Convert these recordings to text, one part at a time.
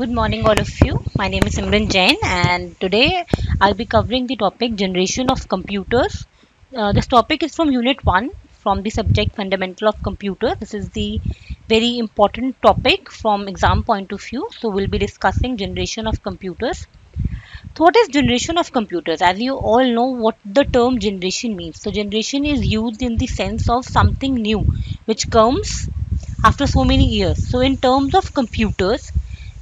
Good morning, all of you. My name is Simran Jain, and today I'll be covering the topic generation of computers. This topic is from Unit 1 from the subject Fundamental of Computer. This is the very important topic from exam point of view. So, we'll be discussing generation of computers. So, what is generation of computers? As you all know, what the term generation means. So, generation is used in the sense of something new which comes after so many years. So, in terms of computers,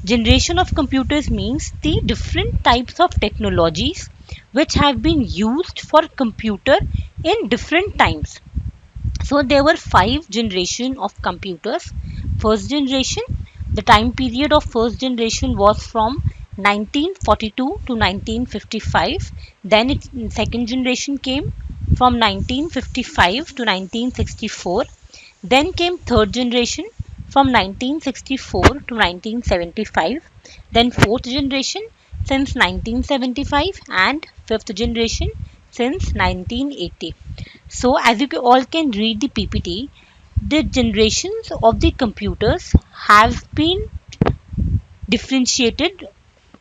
generation of computers means the different types of technologies which have been used for computer in different times. So there were five generation of computers. First generation, the time period of first generation was from 1942 to 1955. Then second generation came from 1955 to 1964. Then came third generation from 1964 to 1975. Then fourth generation since 1975 and fifth generation since 1980. So as you all can read the PPT, the generations of the computers have been differentiated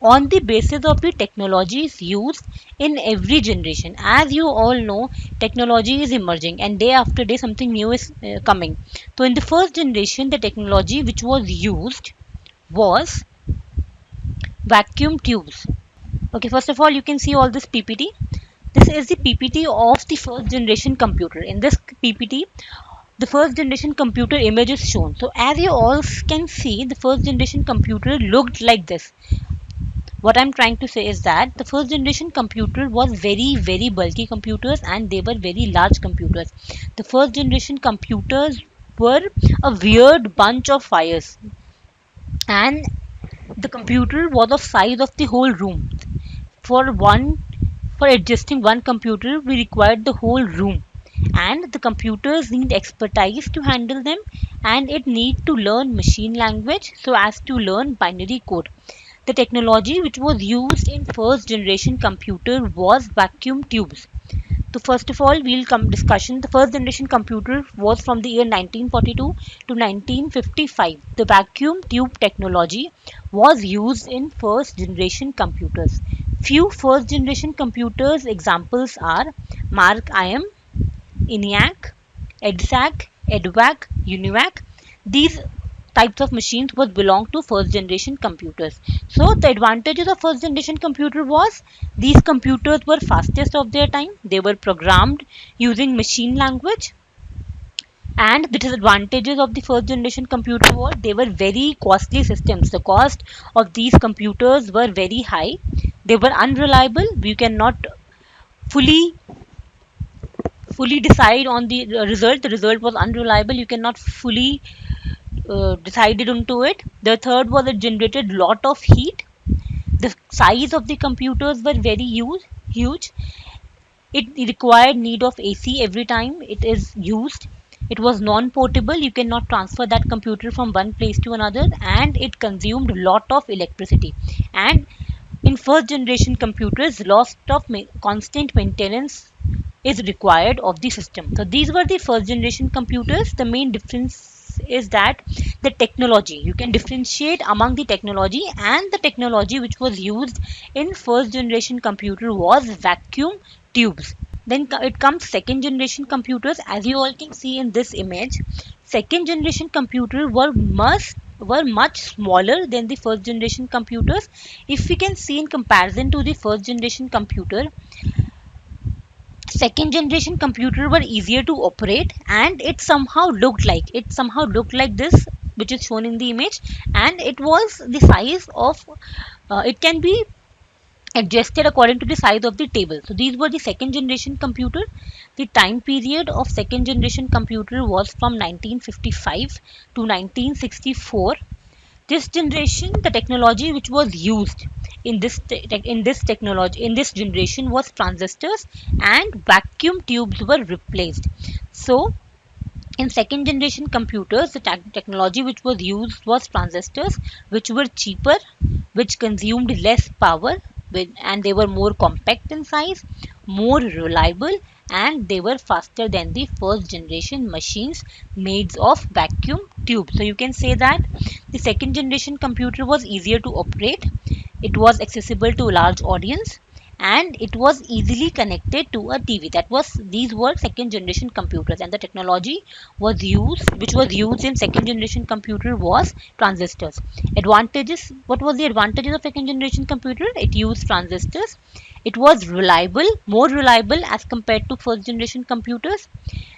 on the basis of the technologies used in every generation. As you all know, technology is emerging and day after day something new is coming. So in the first generation, the technology which was used was vacuum tubes. Okay, first of all, you can see all this PPT. This is the PPT of the first generation computer. In this PPT, the first generation computer image is shown. So as you all can see, the first generation computer looked like this. What I'm trying to say is that the first generation computer was very bulky computers and they were very large computers. The first generation computers were a weird bunch of wires, and the computer was of size of the whole room. For adjusting one computer we required the whole room, and the computers need expertise to handle them, and it need to learn machine language so as to learn binary code. The technology which was used in first generation computer was vacuum tubes. So first of all, we'll come discussion. The first generation computer was from the year 1942 to 1955. The vacuum tube technology was used in first generation computers. Few first generation computers examples are Mark IM, ENIAC, EDSAC, EDVAC, UNIVAC. These types of machines would belong to first generation computers. So the advantages of first generation computer was these computers were fastest of their time. They were programmed using machine language, and the disadvantages of the first generation computer were they were very costly systems. The cost of these computers were very high. They were unreliable. You cannot fully decide on the result. The result was unreliable. You cannot fully decided onto it. The third was it generated lot of heat. The size of the computers were very huge. It required need of AC every time it is used. It was non-portable. You cannot transfer that computer from one place to another, and it consumed lot of electricity. And in first generation computers, lot of constant maintenance is required of the system. So these were the first generation computers. The main difference is that the technology, you can differentiate among the technology, and the technology which was used in first generation computer was vacuum tubes. Then it comes second generation computers. As you all can see in this image, second generation computers were much smaller than the first generation computers. If we can see in comparison to the first generation computer, second generation computer were easier to operate, and it somehow looked like this, which is shown in the image, and it was the size of it can be adjusted according to the size of the table. So these were the second generation computer. The time period of second generation computer was from 1955 to 1964. This generation, the technology which was used in this generation was transistors, and vacuum tubes were replaced. So in second generation computers, the technology which was used was transistors, which were cheaper, which consumed less power, and they were more compact in size, more reliable, and they were faster than the first generation machines made of vacuum tube. So you can say that the second generation computer was easier to operate, it was accessible to a large audience, and it was easily connected to a TV. That was, these were second generation computers, and the technology was used, which was used in second generation computer, was transistors. Advantages. What was the advantages of second generation computer? It used transistors. It was reliable, more reliable as compared to first generation computers.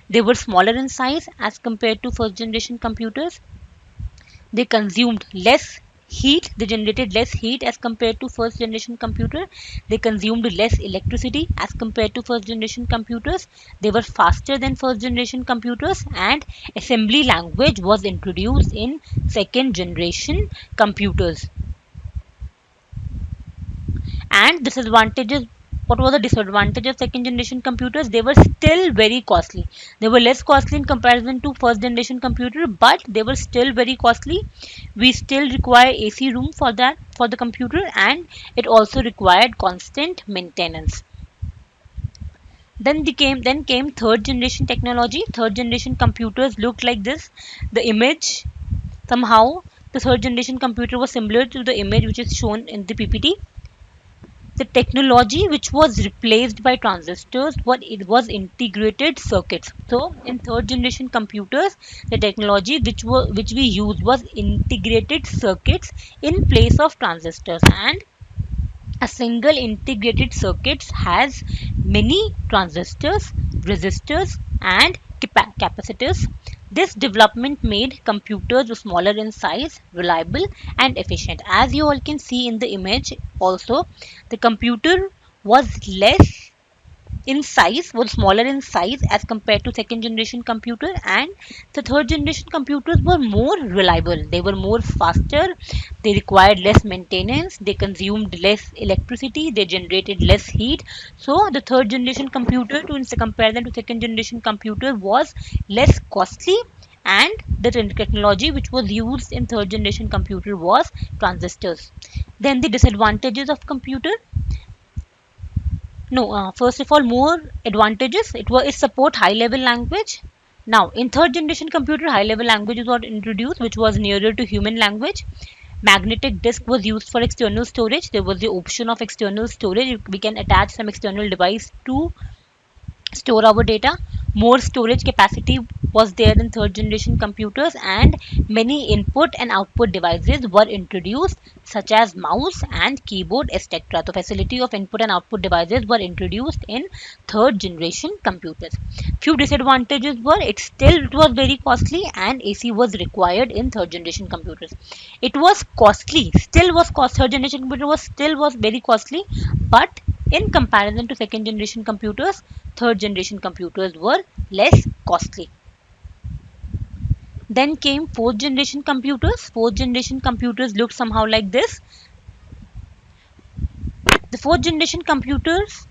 They were smaller in size as compared to first generation computers. They consumed less heat, they generated less heat as compared to first generation computer. They consumed less electricity as compared to first generation computers. They were faster than first generation computers, and assembly language was introduced in second generation computers. And disadvantages. What was the disadvantage of second generation computers? They were still very costly. They were less costly in comparison to first generation computer, but they were still very costly. We still require AC room for that, for the computer, and it also required constant maintenance. Then came third generation technology. Third generation computers looked like this. The image, somehow the third generation computer was similar to the image which is shown in the PPT. The technology which was replaced by transistors, what it was, integrated circuits. So in third generation computers, the technology which we used was integrated circuits in place of transistors, and a single integrated circuit has many transistors, resistors, and capacitors. This development made computers smaller in size, reliable, and efficient. As you all can see in the image, also, the computer was less in size, was smaller in size as compared to second generation computer, and the third generation computers were more reliable, they were more faster, they required less maintenance, they consumed less electricity, they generated less heat. So the third generation computer, to compare them to second generation computer, was less costly, and the technology which was used in third generation computer was transistors. Then the disadvantages of computer. No, first of all, more advantages. It support high level language. Now, in third generation computer, high level language was introduced, which was nearer to human language. Magnetic disk was used for external storage. There was the option of external storage. We can attach some external device to store our data. More storage capacity was there in third generation computers, and many input and output devices were introduced, such as mouse and keyboard, etc. The facility of input and output devices were introduced in third generation computers. Few disadvantages were, it was very costly, and AC was required in third generation computers. It was costly, still was cost. Third generation computer was very costly, but in comparison to second generation computers, third generation computers were less costly. Then came fourth generation computers. Fourth generation computers looked somehow like this. The fourth generation computers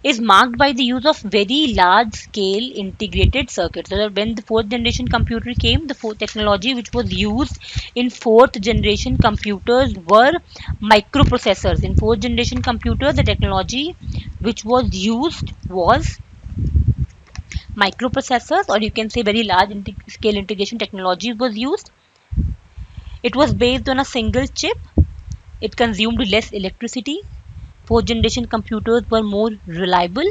is marked by the use of very large scale integrated circuits. So when the fourth generation computer came, the fourth technology which was used in fourth generation computers were microprocessors. In fourth generation computers, the technology which was used was microprocessors, or you can say very large scale integration technology was used. It was based on a single chip. It consumed less electricity. Fourth generation computers were more reliable,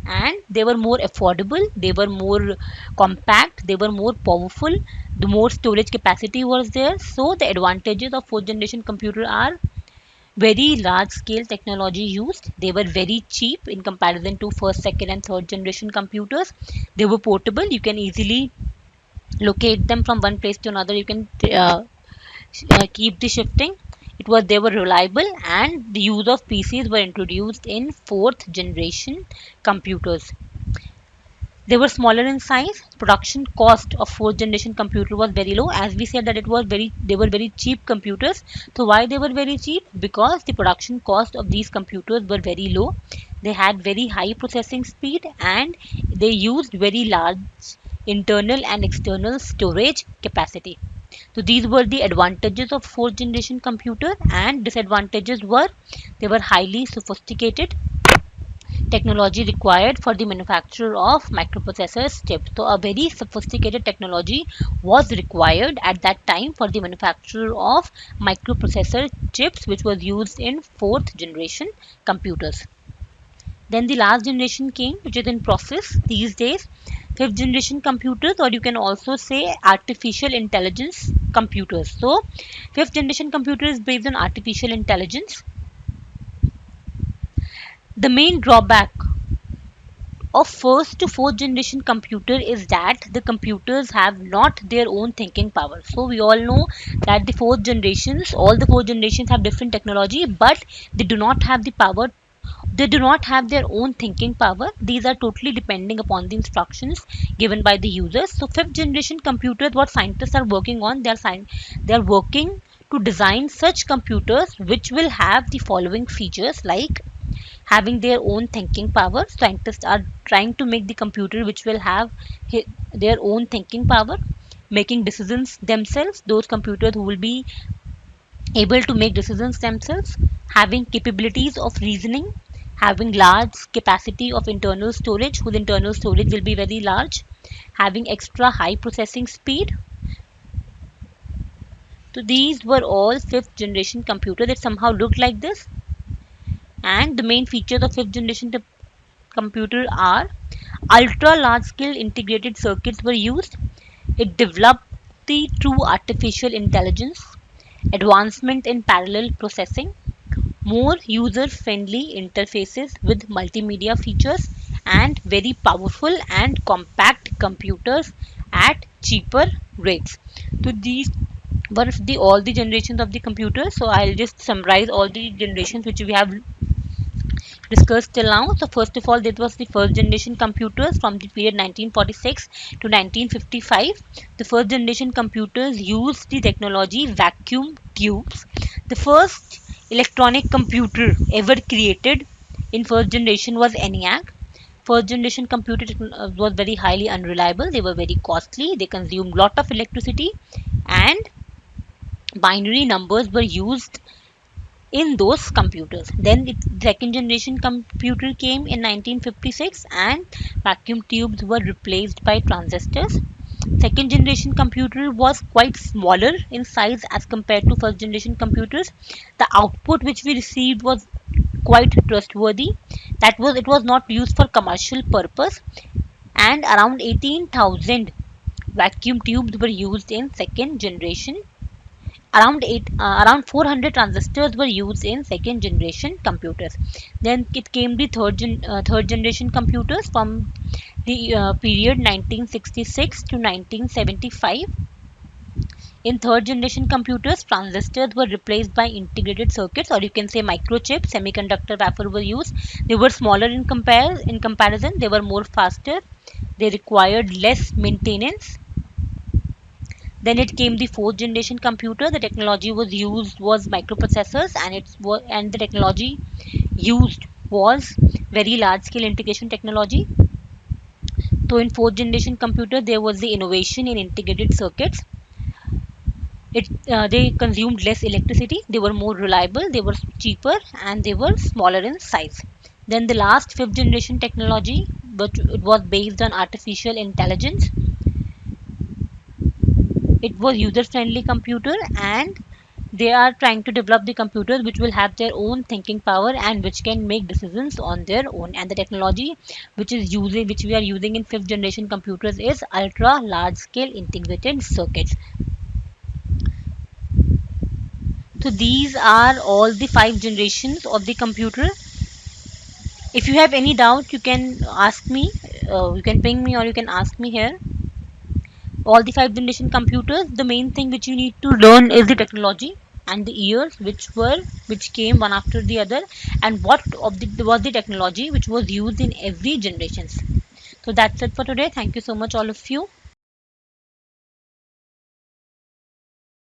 and they were more affordable, they were more compact, they were more powerful, the more storage capacity was there. So the advantages of fourth generation computer are very large scale technology used, they were very cheap in comparison to first, second, and third generation computers. They were portable, you can easily locate them from one place to another, you can keep the shifting. They were reliable, and the use of PCs were introduced in fourth generation computers. They were smaller in size. Production cost of fourth generation computer was very low. As we said that they were very cheap computers. So why they were very cheap? Because the production cost of these computers were very low. They had very high processing speed, and they used very large internal and external storage capacity. So these were the advantages of fourth generation computer, and disadvantages were they were highly sophisticated, technology required for the manufacture of microprocessors chips. So a very sophisticated technology was required at that time for the manufacture of microprocessor chips, which was used in fourth generation computers. Then the last generation came, which is in process these days, fifth generation computers, or you can also say artificial intelligence computers. So fifth generation computer is based on artificial intelligence. The main drawback of first to fourth generation computer is that the computers have not their own thinking power. So we all know that the fourth generations, all the four generations have different technology, but they do not have the power, they do not have their own thinking power. These are totally depending upon the instructions given by the users. So fifth generation computers, what scientists are working on, they are working to design such computers which will have the following features, like having their own thinking power. Scientists are trying to make the computer which will have their own thinking power, making decisions themselves. Those computers who will be able to make decisions themselves, having capabilities of reasoning, having large capacity of internal storage, whose internal storage will be very large, having extra high processing speed. So these were all fifth generation computers that somehow looked like this. And the main features of fifth generation computer are ultra large scale integrated circuits were used. It developed the true artificial intelligence, advancement in parallel processing, more user friendly interfaces with multimedia features, and very powerful and compact computers at cheaper rates. So these were the all the generations of the computers. So I'll just summarize all the generations which we have discussed till now. So first of all, that was the first generation computers from the period 1946 to 1955. The first generation computers used the technology vacuum tubes. The first electronic computer ever created in first generation was ENIAC. First generation computer was very highly unreliable. They were very costly. They consumed lot of electricity, and binary numbers were used in those computers. Then second generation computer came in 1956, and vacuum tubes were replaced by transistors. Second generation computer was quite smaller in size as compared to first generation computers. The output which we received was quite trustworthy. That was, it was not used for commercial purpose, and around 18,000 vacuum tubes were used in second generation. Around 400 transistors were used in second generation computers. Then it came the third generation computers from the period 1966 to 1975. In third generation computers, transistors were replaced by integrated circuits, or you can say microchips. Semiconductor wafer were used. They were smaller in comparison. They were more faster. They required less maintenance. Then it came the fourth generation computer. The technology was used was microprocessors, and the technology used was very large scale integration technology. So in fourth generation computer, there was the innovation in integrated circuits. They consumed less electricity. They were more reliable. They were cheaper, and they were smaller in size. Then the last fifth generation technology, but it was based on artificial intelligence. It was user friendly computer, and they are trying to develop the computers which will have their own thinking power and which can make decisions on their own. And the technology which we are using in fifth generation computers is ultra large scale integrated circuits. So these are all the five generations of the computer. If you have any doubt, you can ask me, you can ping me, or you can ask me here. All the five generation computers, the main thing which you need to learn is the technology and the years which came one after the other, and what of the was the technology which was used in every generations. So that's it for today. Thank you so much all of you.